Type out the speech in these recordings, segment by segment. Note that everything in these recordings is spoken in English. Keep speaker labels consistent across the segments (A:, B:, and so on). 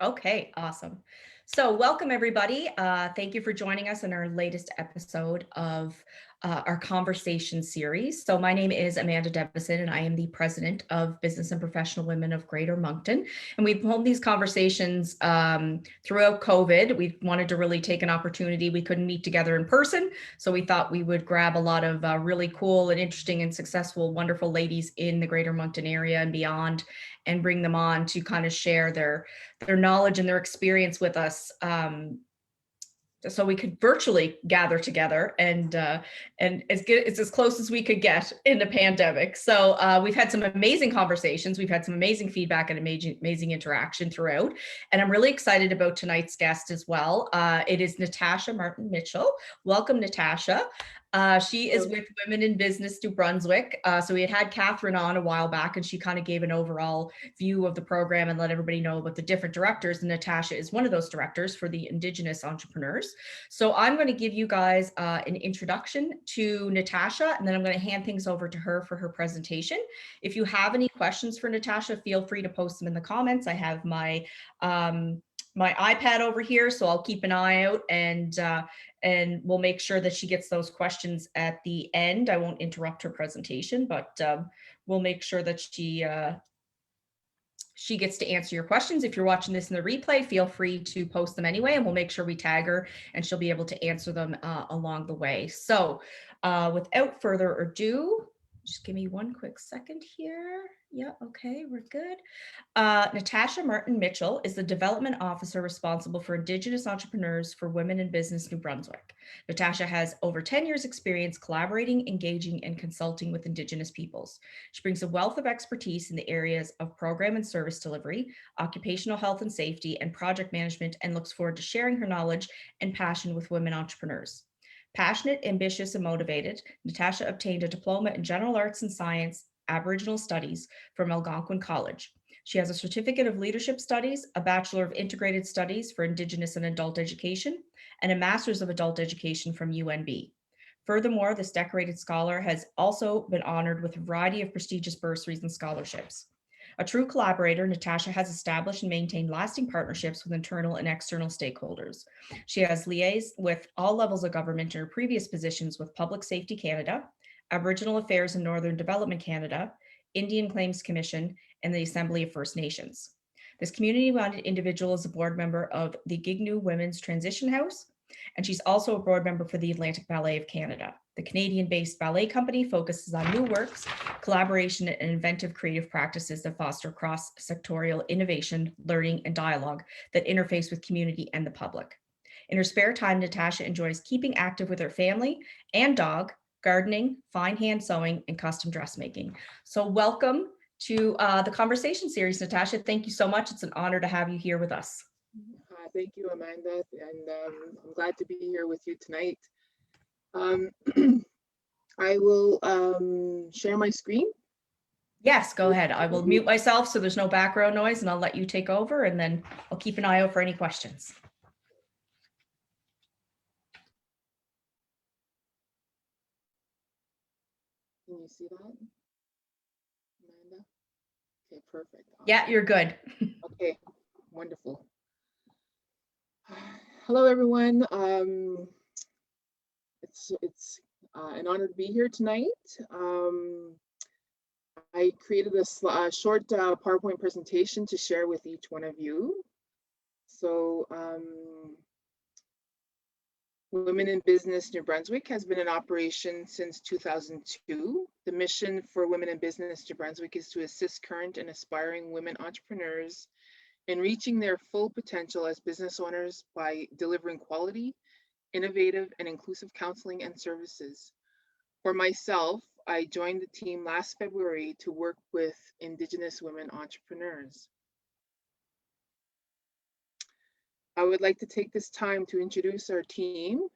A: Okay, awesome. So welcome everybody. Thank you for joining us in our latest episode of our conversation series. So my name is Amanda Devison and I am the president of Business and Professional Women of Greater Moncton. And we've held these conversations throughout COVID. We wanted to really take an opportunity. We couldn't meet together in person. So we thought we would grab a lot of really cool and interesting and successful, wonderful ladies in the Greater Moncton area and beyond, and bring them on to kind of share their knowledge and their experience with us, so we could virtually gather together and it's as close as we could get in the pandemic. So we've had some amazing conversations, we've had some amazing feedback and amazing interaction throughout, and I'm really excited about tonight's guest as well. It is Natasha Martin-Mitchell. Welcome, Natasha. She is with Women in Business New Brunswick. So we had Catherine on a while back and she kind of gave an overall view of the program and let everybody know about the different directors. And Natasha is one of those directors for the Indigenous Entrepreneurs. So I'm going to give you guys an introduction to Natasha, and then I'm going to hand things over to her for her presentation. If you have any questions for Natasha, feel free to post them in the comments. I have my my iPad over here, so I'll keep an eye out and we'll make sure that she gets those questions at the end. I won't interrupt her presentation, but we'll make sure that she gets to answer your questions. If you're watching this in the replay, feel free to post them anyway, and we'll make sure we tag her and she'll be able to answer them along the way. So without further ado, just give me one quick second here. Yeah, okay, we're good. Natasha Martin-Mitchell is the Development Officer responsible for Indigenous Entrepreneurs for Women in Business New Brunswick. Natasha has over 10 years experience collaborating, engaging, and consulting with Indigenous peoples. She brings a wealth of expertise in the areas of program and service delivery, occupational health and safety, and project management, and looks forward to sharing her knowledge and passion with women entrepreneurs. Passionate, ambitious, and motivated, Natasha obtained a diploma in General Arts and Science, Aboriginal Studies from Algonquin College. She has a Certificate of Leadership Studies, a Bachelor of Integrated Studies for Indigenous and Adult Education, and a Master's of Adult Education from UNB. Furthermore, this decorated scholar has also been honored with a variety of prestigious bursaries and scholarships. A true collaborator, Natasha has established and maintained lasting partnerships with internal and external stakeholders. She has liaised with all levels of government in her previous positions with Public Safety Canada, Aboriginal Affairs and Northern Development Canada, Indian Claims Commission, and the Assembly of First Nations. This community-minded individual is a board member of the Gignu Women's Transition House, and she's also a board member for the Atlantic Ballet of Canada. The Canadian-based ballet company focuses on new works, collaboration, and inventive creative practices that foster cross-sectorial innovation, learning, and dialogue that interface with community and the public. In her spare time, Natasha enjoys keeping active with her family and dog, gardening, fine hand sewing, and custom dressmaking. So welcome to the conversation series, Natasha. Thank you so much. It's an honor to have you here with us.
B: Thank you, Amanda, and I'm glad to be here with you tonight. I will share my screen.
A: Yes, go ahead. I will mute myself so there's no background noise, and I'll let you take over, and then I'll keep an eye out for any questions.
B: Can you see that, Amanda? Okay, perfect. Awesome.
A: Yeah, you're good.
B: Okay, wonderful. Hello, everyone. It's an honor to be here tonight. I created a short PowerPoint presentation to share with each one of you. So, Women in Business New Brunswick has been in operation since 2002. The mission for Women in Business New Brunswick is to assist current and aspiring women entrepreneurs in reaching their full potential as business owners by delivering quality, innovative, and inclusive counseling and services. For myself, I joined the team last February to work with Indigenous women entrepreneurs. I would like to take this time to introduce our team.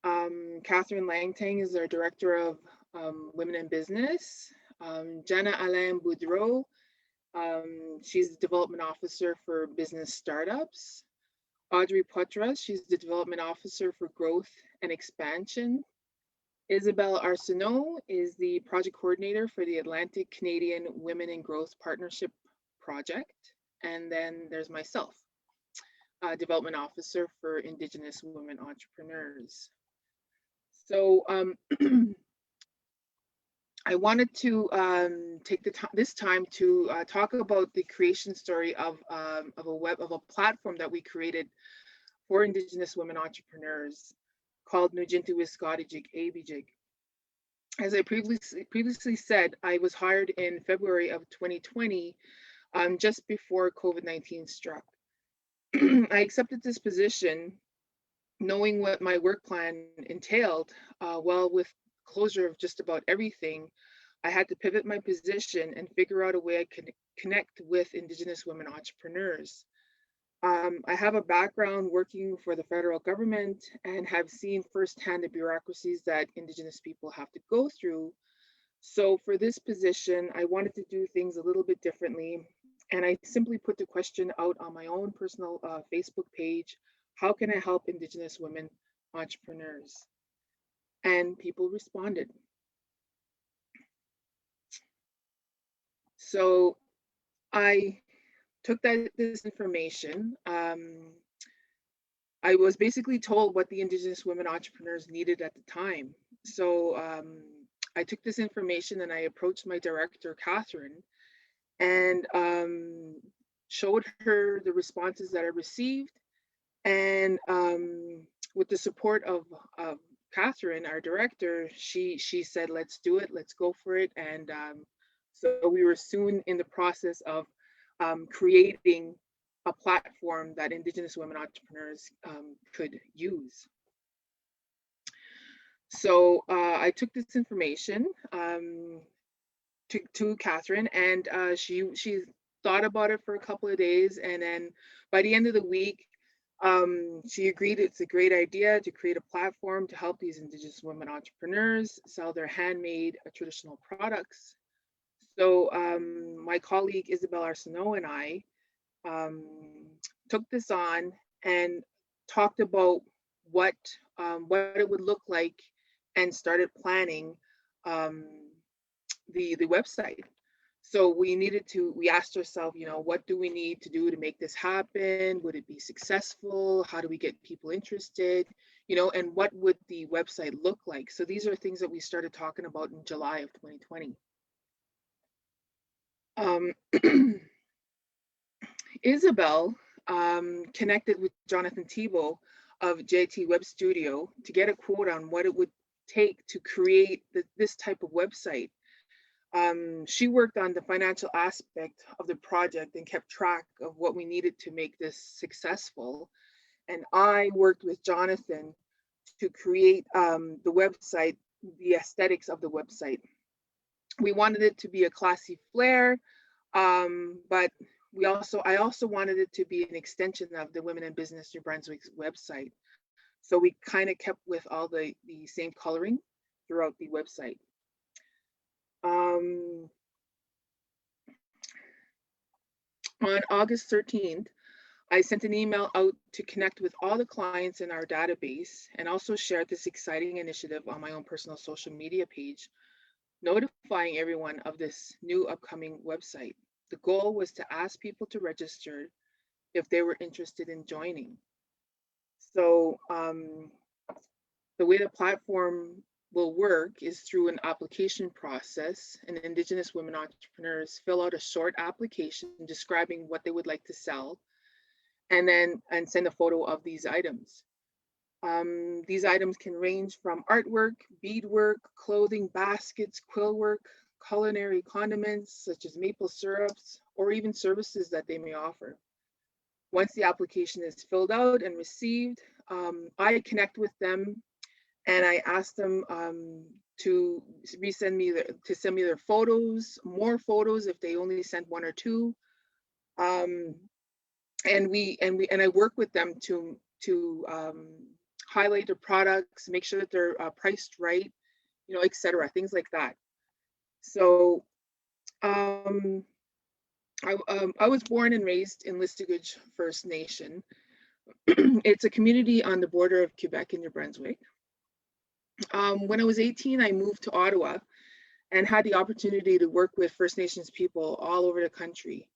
B: Catherine Langtang is our Director of Women in Business. Jenna Alain Boudreau, she's the Development Officer for Business Startups. Audrey Potras, she's the Development Officer for Growth and Expansion. Isabelle Arsenault is the Project Coordinator for the Atlantic Canadian Women in Growth Partnership Project. And then there's myself. Development Officer for Indigenous Women Entrepreneurs. So I wanted to take this time to talk about the creation story of a platform that we created for Indigenous women entrepreneurs called Nujintu Wiskadijig Abijig. As I previously said, I was hired in February of 2020, just before COVID-19 struck. I accepted this position knowing what my work plan entailed. Well, with closure of just about everything, I had to pivot my position and figure out a way I could connect with Indigenous women entrepreneurs. I have a background working for the federal government and have seen firsthand the bureaucracies that Indigenous people have to go through. So for this position, I wanted to do things a little bit differently. And I simply put the question out on my own personal Facebook page: how can I help Indigenous women entrepreneurs? And people responded. So I took this information. I was basically told what the Indigenous women entrepreneurs needed at the time. So I took this information and I approached my director, Catherine, and showed her the responses that I received. And with the support of Catherine, our director, she said, let's do it, let's go for it. And so we were soon in the process of creating a platform that Indigenous women entrepreneurs could use. So I took this information to Catherine, and she thought about it for a couple of days, and then by the end of the week, she agreed it's a great idea to create a platform to help these Indigenous women entrepreneurs sell their handmade traditional products. So my colleague Isabel Arsenault and I took this on and talked about what it would look like, and started planning the website. So we asked ourselves, what do we need to do to make this happen? Would it be successful? How do we get people interested? And what would the website look like? So these are things that we started talking about in July of 2020. Isabel connected with Jonathan Thibault of JT Web Studio to get a quote on what it would take to create this type of website. She worked on the financial aspect of the project and kept track of what we needed to make this successful. And I worked with Jonathan to create the website, the aesthetics of the website. We wanted it to be a classy flair, but I also wanted it to be an extension of the Women in Business New Brunswick's website. So we kind of kept with all the same coloring throughout the website. On August 13th, I sent an email out to connect with all the clients in our database, and also shared this exciting initiative on my own personal social media page, notifying everyone of this new upcoming website. The goal was to ask people to register if they were interested in joining. So the way the platform will work is through an application process, and Indigenous women entrepreneurs fill out a short application describing what they would like to sell, and send a photo of these items. These items can range from artwork, beadwork, clothing, baskets, quill work, culinary condiments such as maple syrups, or even services that they may offer. Once the application is filled out and received, I connect with them, and I ask them to send me their photos, more photos if they only sent one or two, and I work with them to highlight their products, make sure that they're priced right, etc., things like that. So I was born and raised in Listigage First Nation. It's a community on the border of Quebec and New Brunswick. When I was 18, I moved to Ottawa, and had the opportunity to work with First Nations people all over the country.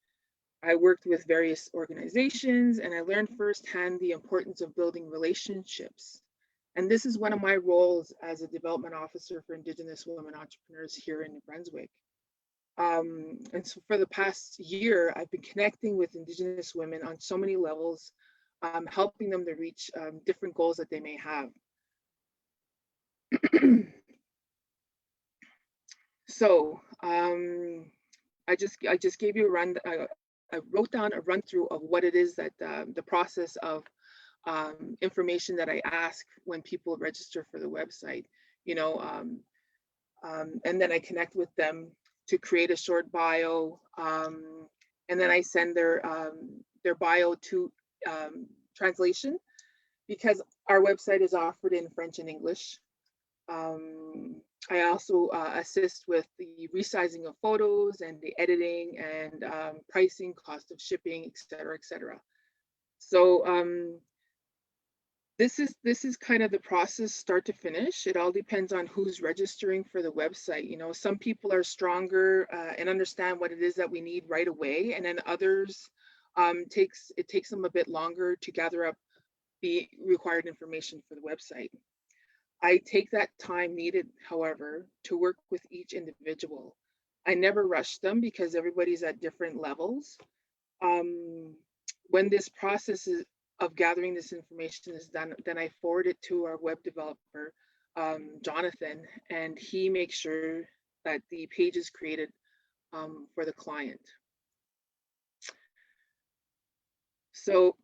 B: I worked with various organizations and I learned firsthand the importance of building relationships. And this is one of my roles as a development officer for Indigenous women entrepreneurs here in New Brunswick. And so for the past year, I've been connecting with Indigenous women on so many levels, helping them to reach different goals that they may have. So I just gave you a run. I wrote down a run through of what it is that the process of information that I ask when people register for the website, you know, and then I connect with them to create a short bio, and then I send their bio to translation, because our website is offered in French and English. I also assist with the resizing of photos and the editing and pricing, cost of shipping, et cetera, et cetera. So this is kind of the process start to finish. It all depends on who's registering for the website. You know, some people are stronger and understand what it is that we need right away, and then others it takes them a bit longer to gather up the required information for the website. I take that time needed, however, to work with each individual. I never rush them because everybody's at different levels. When this process of gathering this information is done, then I forward it to our web developer, Jonathan, and he makes sure that the page is created for the client. So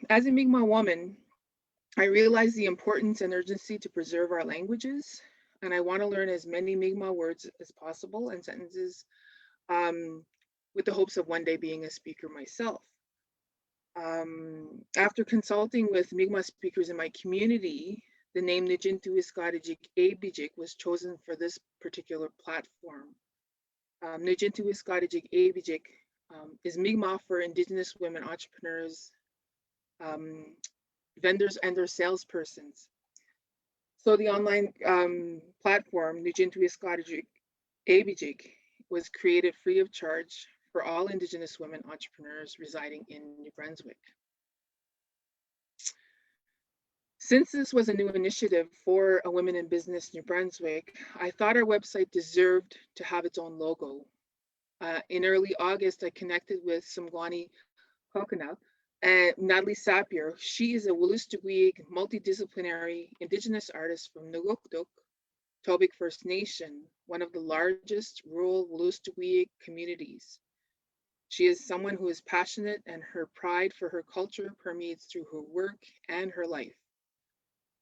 B: as a Mi'kmaq woman, I realize the importance and urgency to preserve our languages, and I want to learn as many Mi'kmaq words as possible and sentences with the hopes of one day being a speaker myself. After consulting with Mi'kmaq speakers in my community, the name Nijintuwiskadijik Abijik was chosen for this particular platform. Nijintuwiskadijik Abijik is Mi'kmaq for Indigenous women entrepreneurs, vendors, and their salespersons. So the online platform, Nijintuwiskadijik Abijik, was created free of charge for all Indigenous women entrepreneurs residing in New Brunswick. Since this was a new initiative for a Women in Business New Brunswick, I thought our website deserved to have its own logo. In early August, I connected with Samgwani Kokana and Natalie Sapier. She is a Wolastoqiyik multidisciplinary Indigenous artist from Nugukduk, Tobic First Nation, one of the largest rural Wolastoqiyik communities. She is someone who is passionate, and her pride for her culture permeates through her work and her life.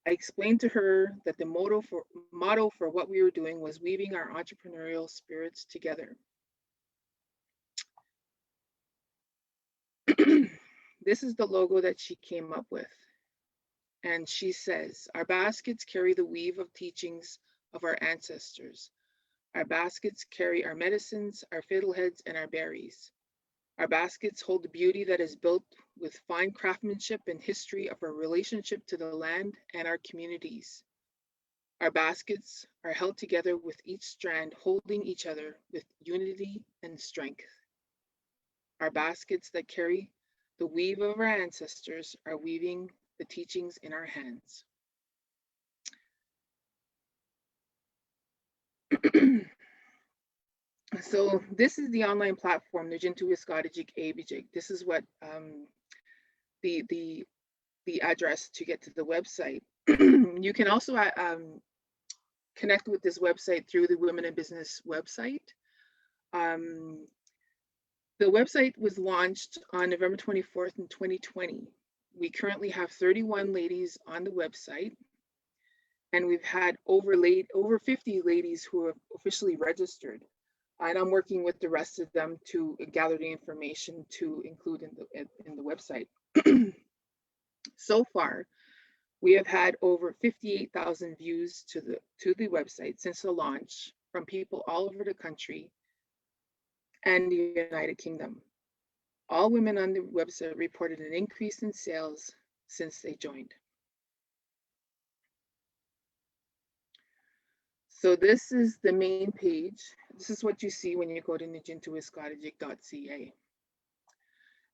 B: I explained to her that the motto for what we were doing was weaving our entrepreneurial spirits together. This is the logo that she came up with. And she says, our baskets carry the weave of teachings of our ancestors. Our baskets carry our medicines, our fiddleheads, and our berries. Our baskets hold the beauty that is built with fine craftsmanship and history of our relationship to the land and our communities. Our baskets are held together with each strand holding each other with unity and strength. Our baskets that carry the weave of our ancestors are weaving the teachings in our hands. So this is the online platform, Nijintuwiskadijik Abijik. This is what the address to get to the website. You can also connect with this website through the Women in Business website. The website was launched on November 24th in 2020. We currently have 31 ladies on the website, and we've had over 50 ladies who have officially registered. And I'm working with the rest of them to gather the information to include in the website. So far, we have had over 58,000 views to the website since the launch from people all over the country and the United Kingdom. All women on the website reported an increase in sales since they joined. So this is the main page. This is what you see when you go to nijintuwiskadijik.ca.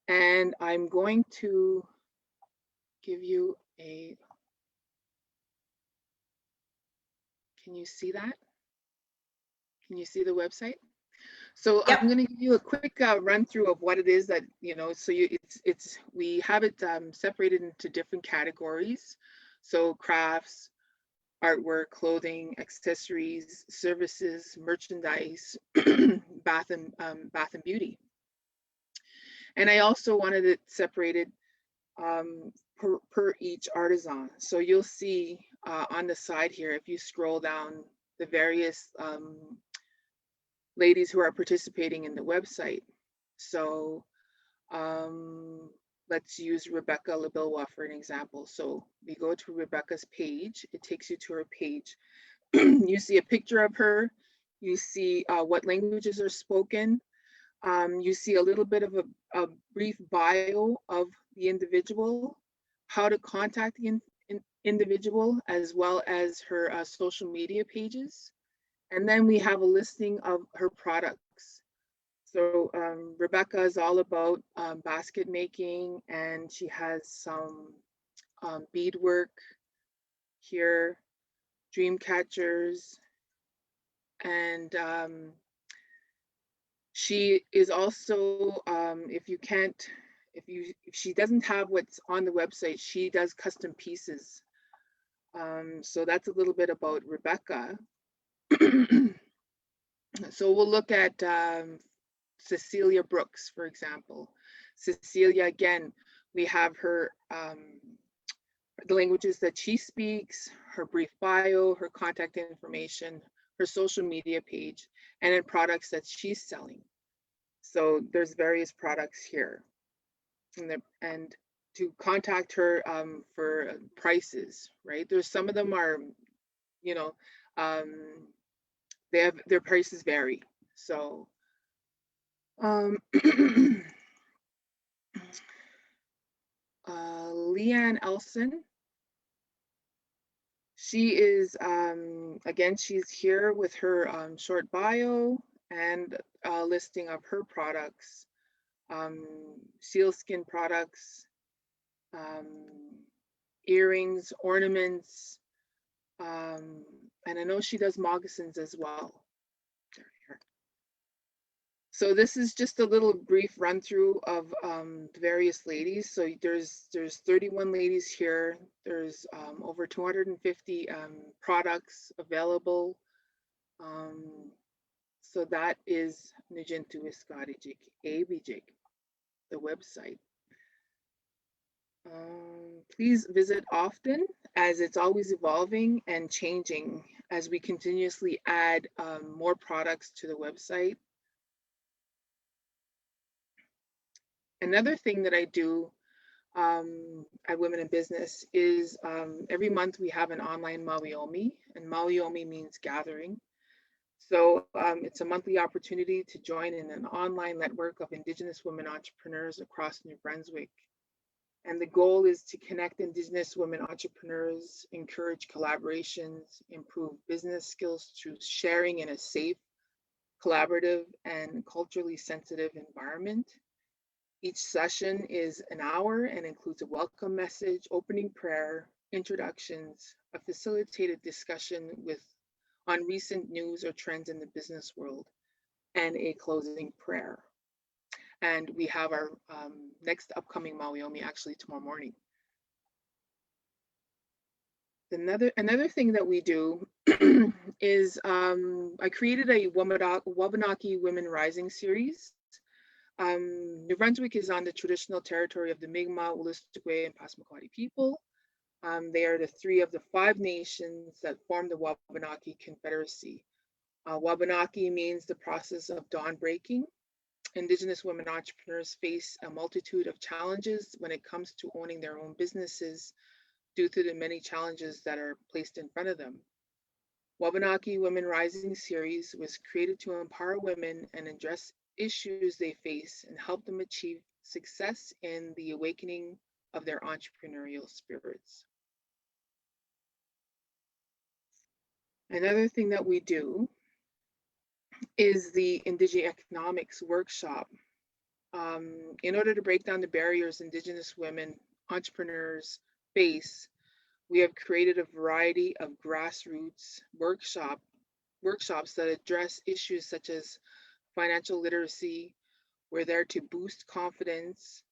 B: And I'm going to give you a, can you see that? Can you see the website? So I'm
A: Yep.
B: going to give you a quick run through of what it is that, so we have it separated into different categories. So crafts, artwork, clothing, accessories, services, merchandise, bath and beauty. And I also wanted it separated per each artisan. So you'll see on the side here, if you scroll down, the various ladies who are participating in the website. So let's use Rebecca Labilwa for an example. So we go to Rebecca's page, it takes you to her page. You see a picture of her, you see what languages are spoken, you see a little bit of a brief bio of the individual, how to contact the individual, as well as her social media pages. And then we have a listing of her products. So Rebecca is all about basket making, and she has some beadwork here, dream catchers, and she is also, if she doesn't have what's on the website, she does custom pieces. So that's a little bit about Rebecca. So we'll look at Cecilia Brooks, for example. Cecilia, again, we have her, the languages that she speaks, her brief bio, her contact information, her social media page, and then products that she's selling. So there's various products here. And to contact her for prices, right? There's some of them are, they have, their prices vary. So Leanne Elson, she is, again, she's here with her short bio and a listing of her products, sealskin products, earrings, ornaments, and I know she does moccasins as well. So this is just a little brief run through of the various ladies. So there's 31 ladies here. There's over 250 products available. So that is Nujintu Iskadijik, ABJIK, the website. Please visit often, as it's always evolving and changing as we continuously add more products to the website. Another thing that I do at Women in Business is every month we have an online Mawiomi, and Mawiomi means gathering. So it's a monthly opportunity to join in an online network of Indigenous women entrepreneurs across New Brunswick. And the goal is to connect Indigenous women entrepreneurs, encourage collaborations, improve business skills through sharing in a safe, collaborative, and culturally sensitive environment. Each session is an hour and includes a welcome message, opening prayer, introductions, a facilitated discussion on recent news or trends in the business world, and a closing prayer. And we have our next upcoming Mawiomi actually tomorrow morning. Another thing that we do is I created a Wabanaki Women Rising series. New Brunswick is on the traditional territory of the Mi'kmaq, Wolastoqey, and Passamaquoddy people. They are the 3 of the 5 nations that form the Wabanaki Confederacy. Wabanaki means the process of dawn breaking. Indigenous women entrepreneurs face a multitude of challenges when it comes to owning their own businesses due to the many challenges that are placed in front of them. Wabanaki Women Rising series was created to empower women and address issues they face and help them achieve success in the awakening of their entrepreneurial spirits. Another thing that we do is the Indigenous Economics Workshop. In order to break down the barriers Indigenous women entrepreneurs face, we have created a variety of grassroots workshops that address issues such as financial literacy. We're there to boost confidence,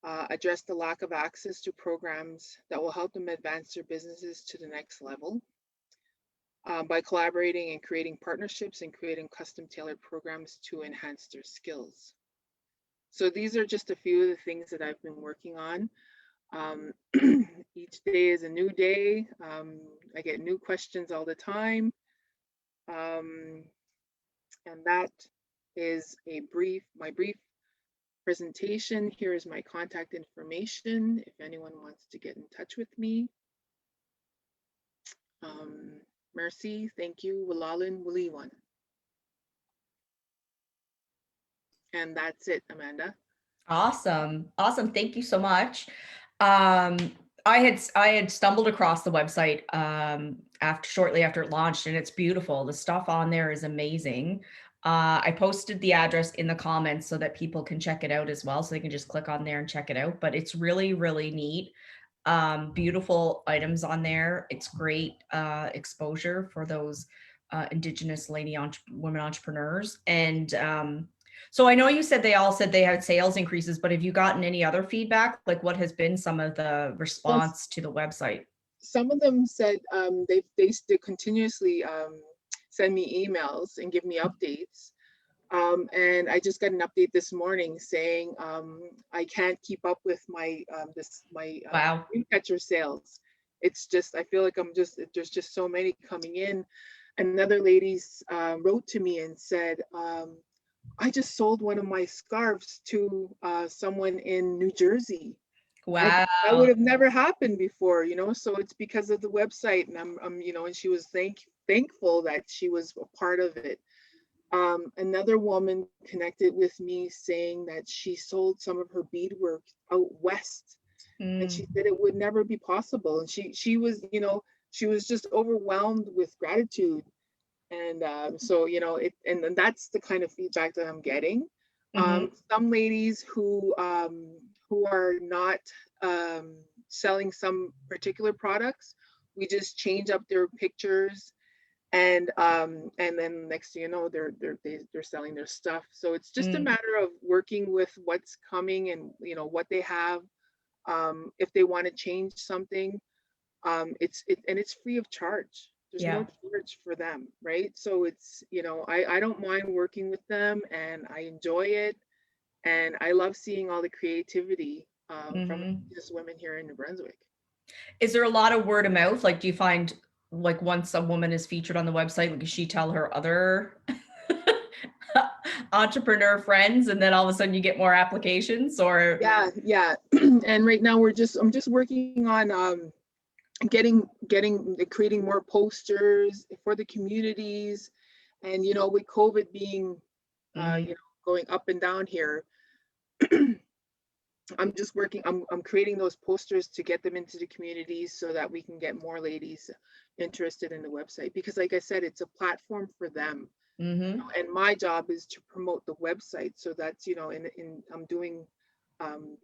B: address the lack of access to programs that will help them advance their businesses to the next level, by collaborating and creating partnerships and creating custom tailored programs to enhance their skills. So these are just a few of the things that I've been working on. Each day is a new day. I get new questions all the time. And that is my brief presentation. Here is my contact information if anyone wants to get in touch with me. Merci, thank you, Walalin Waliwan. And that's it, Amanda.
A: Awesome. Awesome. Thank you so much. I had stumbled across the website shortly after it launched, and it's beautiful. The stuff on there is amazing. I posted the address in the comments so that people can check it out as well. So they can just click on there and check it out. But it's really, really neat. Beautiful items on there. It's great exposure for those Indigenous women entrepreneurs. And so I know you said they all said they had sales increases, but have you gotten any other feedback? Like what has been some of the response to the website?
B: Some of them said they continuously send me emails and give me updates. And I just got an update this morning saying I can't keep up with my
A: Wow.
B: dream catcher sales. It's just, I feel like there's just so many coming in. Another lady wrote to me and said, I just sold one of my scarves to someone in New Jersey.
A: Wow.
B: That would have never happened before, so it's because of the website. And I'm and she was thankful that she was a part of it. Another woman connected with me saying that she sold some of her beadwork out west. And she said it would never be possible. And she was, she was just overwhelmed with gratitude. And so, and that's the kind of feedback that I'm getting. Some ladies who are not selling some particular products, we just change up their pictures, and then next thing you know, they're selling their stuff. So it's just a matter of working with what's coming and what they have. If they want to change something, it's free of charge. There's no charge for them, right? So it's, I don't mind working with them, and I enjoy it, and I love seeing all the creativity from just women here in New Brunswick.
A: Is there a lot of word of mouth? Like, do you find like once a woman is featured on the website, like, does she tell her other entrepreneur friends, and then all of a sudden you get more applications? Or
B: yeah. And right now I'm just working on creating more posters for the communities. And with COVID being going up and down here, I'm just working, I'm creating those posters to get them into the communities so that we can get more ladies interested in the website, because like I said, it's a platform for them. And my job is to promote the website. So that's, I'm doing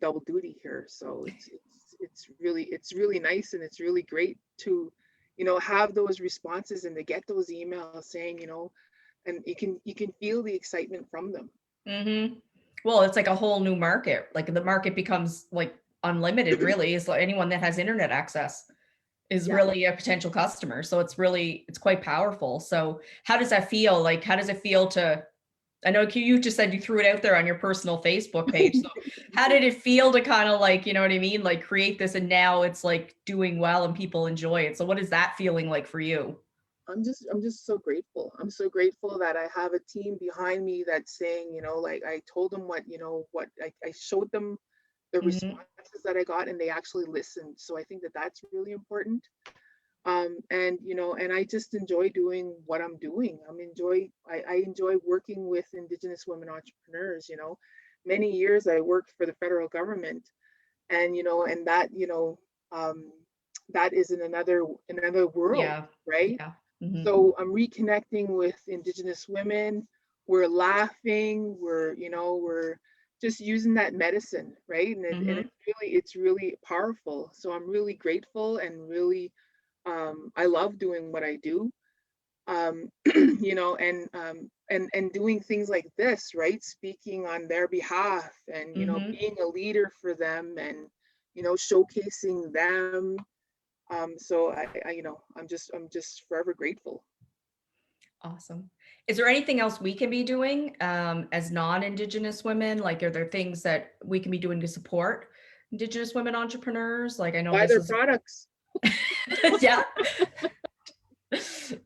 B: double duty here. So it's really nice, and it's really great to, have those responses and to get those emails saying, and you can feel the excitement from them.
A: Well, it's like a whole new market. Like the market becomes like unlimited, really. Is like anyone that has internet access is really a potential customer. So it's quite powerful. So how does that feel? Like, how does it feel I know you just said you threw it out there on your personal Facebook page. So how did it feel to kind of like, you know what I mean? Like create this, and now it's like doing well and people enjoy it. So what is that feeling like for you?
B: I'm just so grateful. I'm so grateful that I have a team behind me that's saying, like I told them what I showed them the responses that I got, and they actually listened. So I think that that's really important. And I just enjoy doing what I'm doing. I enjoy working with Indigenous women entrepreneurs. Many years I worked for the federal government, and and that that is in another world, right? So I'm reconnecting with Indigenous women. We're laughing. We're just using that medicine, right? And
A: Hmm.
B: it's really powerful. So I'm really grateful and really I love doing what I do. You know, and doing things like this, right? Speaking on their behalf and, you know,
A: Hmm.
B: being a leader for them and, you know, showcasing them. So you know, I'm just forever grateful.
A: Awesome. Is there anything else we can be doing as non-Indigenous women? Like, are there things that we can be doing to support Indigenous women entrepreneurs? Like, I know
B: Buy
A: this
B: their
A: is,
B: products.
A: yeah,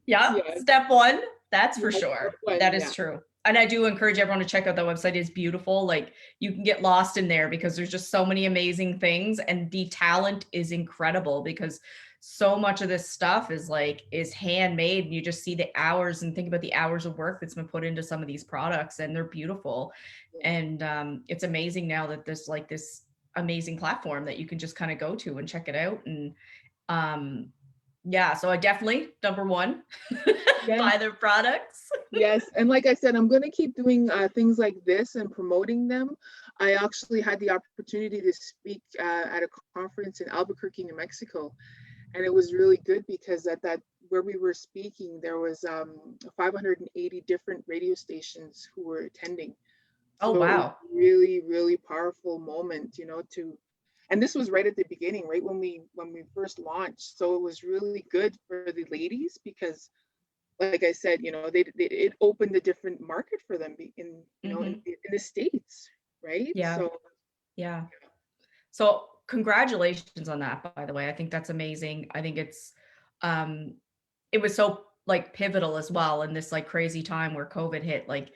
A: yeah.
B: Yes.
A: Step one, that's for
B: Yes.
A: sure.
B: One,
A: That
B: yeah.
A: is true. And I do encourage everyone to check out the website. It's beautiful. Like, you can get lost in there because there's just so many amazing things, and the talent is incredible because so much of this stuff is handmade, and you just see the hours and think about the hours of work that's been put into some of these products, and they're beautiful.
B: Yeah.
A: And it's amazing now that there's like this amazing platform that you can just kind of go to and check it out. And um yeah, so I definitely, number one,
B: Yes.
A: buy their products.
B: Yes, and like I said, I'm going to keep doing things like this and promoting them. I actually had the opportunity to speak at a conference in Albuquerque, New Mexico, and it was really good because at that where we were speaking, there was 580 different radio stations who were attending.
A: Oh,
B: So it was
A: wow.
B: really, really powerful moment, you know, and this was right at the beginning, right when we first launched. So it was really good for the ladies because like I said, you know, it opened a different market for them in, you know,
A: Hmm.
B: in the States, right?
A: Yeah,
B: So
A: yeah. So congratulations on that, by the way. I think that's amazing. I think um it was so like pivotal as well in this like crazy time where COVID hit. Like,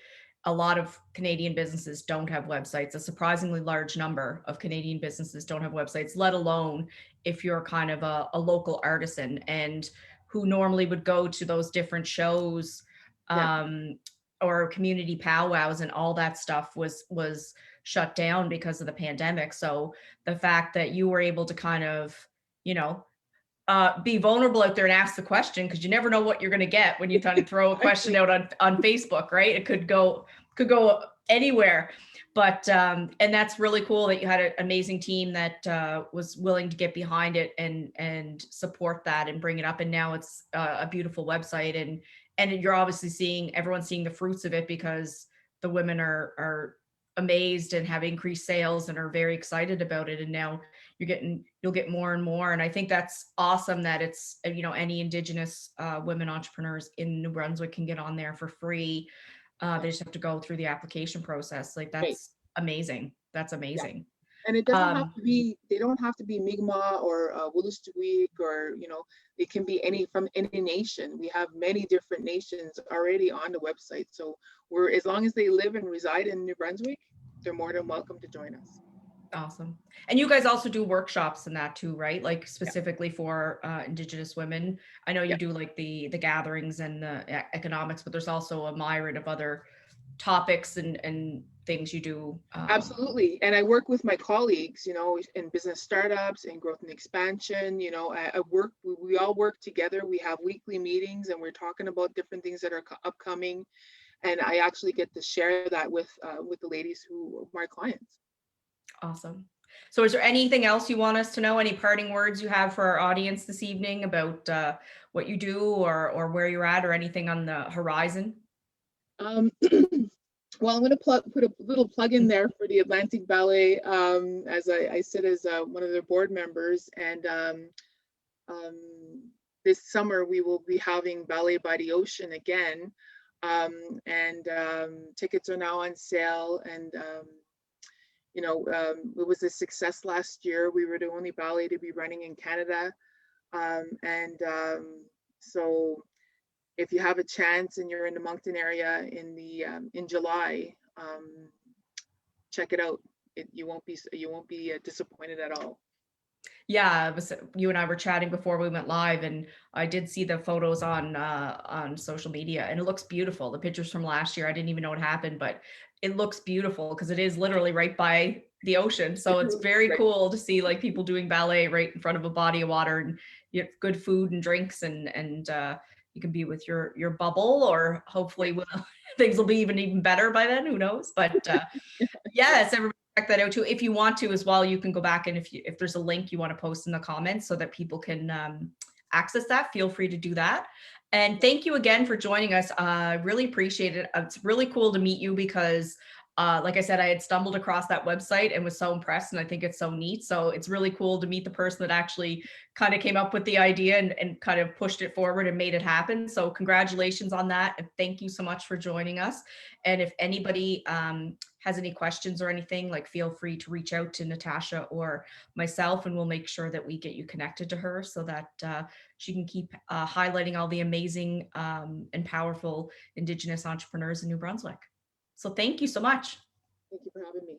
A: a lot of Canadian businesses don't have websites. A surprisingly large number of Canadian businesses don't have websites, let alone if you're kind of a local artisan and who normally would go to those different shows,
B: yeah,
A: um, or community powwows, and all that stuff was shut down because of the pandemic. So the fact that you were able to kind of, you know, be vulnerable out there and ask the question, because you never know what you're going to get when you kind of throw a question
B: exactly.
A: out on Facebook, right? It could go anywhere. But and that's really cool that you had an amazing team that was willing to get behind it and support that and bring it up. And now it's a beautiful website, and you're obviously seeing everyone seeing the fruits of it because the women are amazed and have increased sales and are very excited about it. And now you'll get more and more. And I think that's awesome that it's, you know, any Indigenous women entrepreneurs in New Brunswick can get on there for free.
B: Yeah,
A: They just have to go through the application process. Like,
B: right.
A: that's amazing. That's
B: Yeah.
A: amazing.
B: And it doesn't have
A: Um,
B: to be, they don't have to be Mi'kmaq or Wolastoqiyik or, you know, it can be any from any nation. We have many different nations already on the website. So as long as they live and reside in New Brunswick, they're more than welcome to join us.
A: Awesome. And you guys also do workshops and that too, right? Like,
B: Yeah,
A: specifically for Indigenous women. I know you
B: yeah.
A: do like the gatherings and the economics, but there's also a myriad of other topics and things you do.
B: Absolutely. And I work with my colleagues, you know, in business startups and growth and expansion. You know, we all work together. We have weekly meetings and we're talking about different things that are upcoming. And I actually get to share that with the ladies who are my clients.
A: Awesome. So is there anything else you want us to know? Any parting words you have for our audience this evening about what you do, or where you're at, or anything on the horizon?
B: Um, well, I'm going to put a little plug in there for the Atlantic Ballet, as I sit as one of their board members. And um, this summer, we will be having Ballet by the Ocean again. And tickets are now on sale. And you know, it was a success last year. We were the only ballet to be running in Canada. And so if you have a chance and you're in the Moncton area in July, check it out. You won't be disappointed at all.
A: Yeah, it was, you and I were chatting before we went live, and I did see the photos on social media, and it looks beautiful. The pictures from last year, I didn't even know what happened, but it looks beautiful because it is literally right by the ocean. So it's very
B: Right.
A: cool to see like people doing ballet right in front of a body of water, and you have good food and drinks, and you can be with your bubble, or hopefully things will be even better by then, who knows. But yes, everybody check that out too. If you want to as well, you can go back, and if there's a link you want to post in the comments so that people can access that, feel free to do that. And thank you again for joining us. I really appreciate it. It's really cool to meet you because like I said, I had stumbled across that website and was so impressed, and I think it's so neat. So it's really cool to meet the person that actually kind of came up with the idea and kind of pushed it forward and made it happen. So congratulations on that. And thank you so much for joining us. And if anybody has any questions or anything, like, feel free to reach out to Natasha or myself, and we'll make sure that we get you connected to her so that she can keep highlighting all the amazing and powerful Indigenous entrepreneurs in New Brunswick. So thank you so much.
B: Thank you for having me.